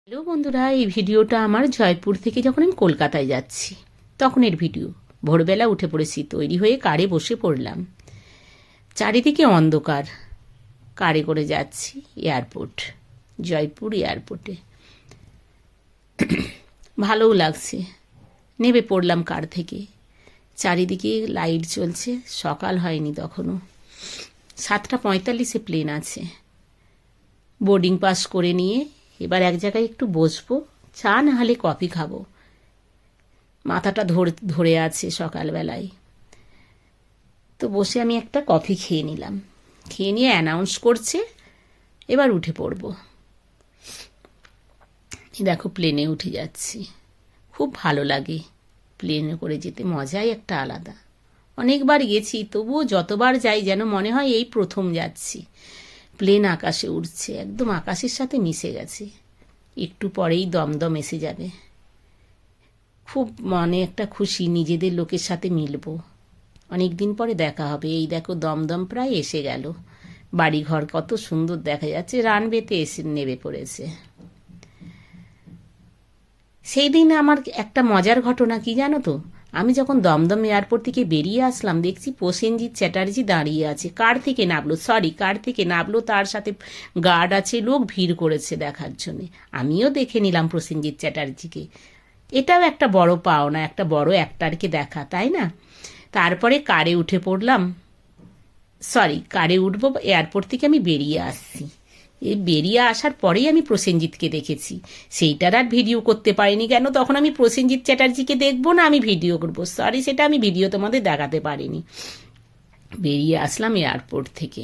Hello বন্ধুরা, এই ভিডিওটা আমার জয়পুর থেকে যখন আমি কলকাতায় যাচ্ছি তখনের ভিডিও। ভোরবেলা উঠে পড়েছি, তৈরি হয়ে কারে বসে পড়লাম। চারিদিকে অন্ধকার, কারে করে যাচ্ছি এয়ারপোর্ট, জয়পুর এয়ারপোর্টে। ভালোও লাগছে। নেমে পড়লাম কার থেকে। চারিদিকে লাইট জ্বলছে, সকাল হয়নি তখনও। 7:45 প্লেন আছে। বোর্ডিং পাস করে নিয়ে এবার এক জায়গায় একটু বসবো, চা না হলে কফি খাবো। মাথাটা ধরে আছে সকালবেলায়, তো বসে আমি একটা কফি খেয়ে নিলাম। খেয়ে নিয়ে অ্যানাউন্স করছে এবার উঠে পড়বো। দেখো প্লেনে উঠে যাচ্ছি, খুব ভালো লাগে। প্লেনে করে যেতে মজাই একটা আলাদা। অনেকবার গেছি, তবুও যতবার যাই যেন মনে হয় এই প্রথম যাচ্ছি। প্লেন আকাশে উঠছে, একদম আকাশের সাথে মিশে গেছে। একটু পরেই দমদম এসে যাবে। খুব মনে একটা খুশি, নিজেদের লোকের সাথে মিলবো, অনেক দিন পরে দেখা হবে। এই দেখো দমদম প্রায় এসে গেল। বাড়িঘর কত সুন্দর দেখা যাচ্ছে, রানওয়েতে এসে নেমে পড়েছে। সেই দিন আমার একটা মজার ঘটনা কি জানো তো, আমি যখন দমদম এয়ারপোর্ট থেকে বেরিয়ে আসলাম দেখছি প্রসেনজিৎ চ্যাটার্জি দাঁড়িয়ে আছে। কার থেকে নামলো, তার সাথে গার্ড আছে, লোক ভিড় করেছে দেখার জন্য। আমিও দেখে নিলাম প্রসেনজিৎ চ্যাটার্জিকে। এটাও একটা বড় পাওনা, একটা বড় অ্যাক্টরকে দেখা, তাই না? তারপরে কারে উঠবো, এয়ারপোর্ট থেকে আমি বেরিয়ে আসছি। এই বেরিয়ে আসার পরেই আমি প্রসেনজিৎকে দেখেছি। সেইটার আর ভিডিও করতে পারিনি। কেন, তখন আমি প্রসেনজিৎ চ্যাটার্জিকে দেখবো না আমি ভিডিও করবো? সেটা আমি ভিডিও তোমাদের দেখাতে পারিনি। বেরিয়ে আসলাম এয়ারপোর্ট থেকে,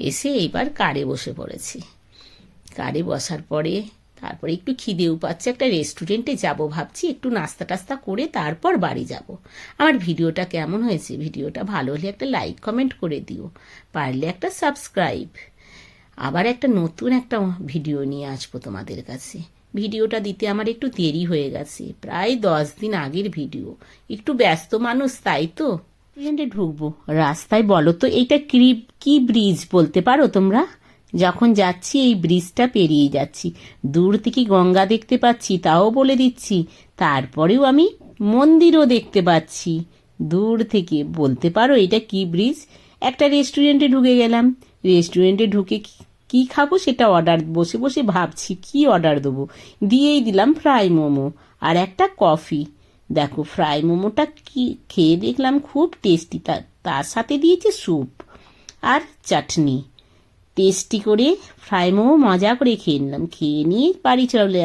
এসে এইবার কারে বসে পড়েছি। কারে বসার পরে তারপরে একটু খিদেও পাচ্ছে, একটা রেস্টুরেন্টে যাব ভাবছি, একটু নাস্তা টাস্তা করে তারপর বাড়ি যাব। আমার ভিডিওটা কেমন হয়েছে? ভিডিওটা ভালো হলে একটা লাইক কমেন্ট করে দিও, পারলে একটা সাবস্ক্রাইব। আবার একটা নতুন একটা ভিডিও নিয়ে আসবো তোমাদের কাছে। ভিডিওটা দিতে আমার একটু দেরি হয়ে গেছে, প্রায় 10 দিন আগের ভিডিও। একটু ব্যস্ত মানুষ, তাই তো। রেস্টুরেন্টে ঢুকবো, রাস্তায় বলো তো এইটা কি ব্রিজ বলতে পারো তোমরা? যখন যাচ্ছি এই ব্রিজটা পেরিয়ে যাচ্ছি, দূর থেকে গঙ্গা দেখতে পাচ্ছি, তাও বলে দিচ্ছি। তারপরেও আমি মন্দিরও দেখতে পাচ্ছি দূর থেকে। বলতে পারো এটা কি ব্রিজ? একটা রেস্টুরেন্টে ঢুকে গেলাম। রেস্টুরেন্টে ঢুকে কি খাবো সেটা বসে বসে ভাবছি কি অর্ডার দেবো। দিয়েই দিলাম ফ্রাই মোমো আর একটা কফি। দেখো ফ্রাই মোমোটা কি খেয়ে দেখলাম খুব টেস্টি, তার সাথে দিয়েছে স্যুপ আর চাটনি। টেস্টি করে ফ্রাই মোমো মজা করে খেয়ে নিলাম। খেয়ে নিয়ে বাড়ি চলে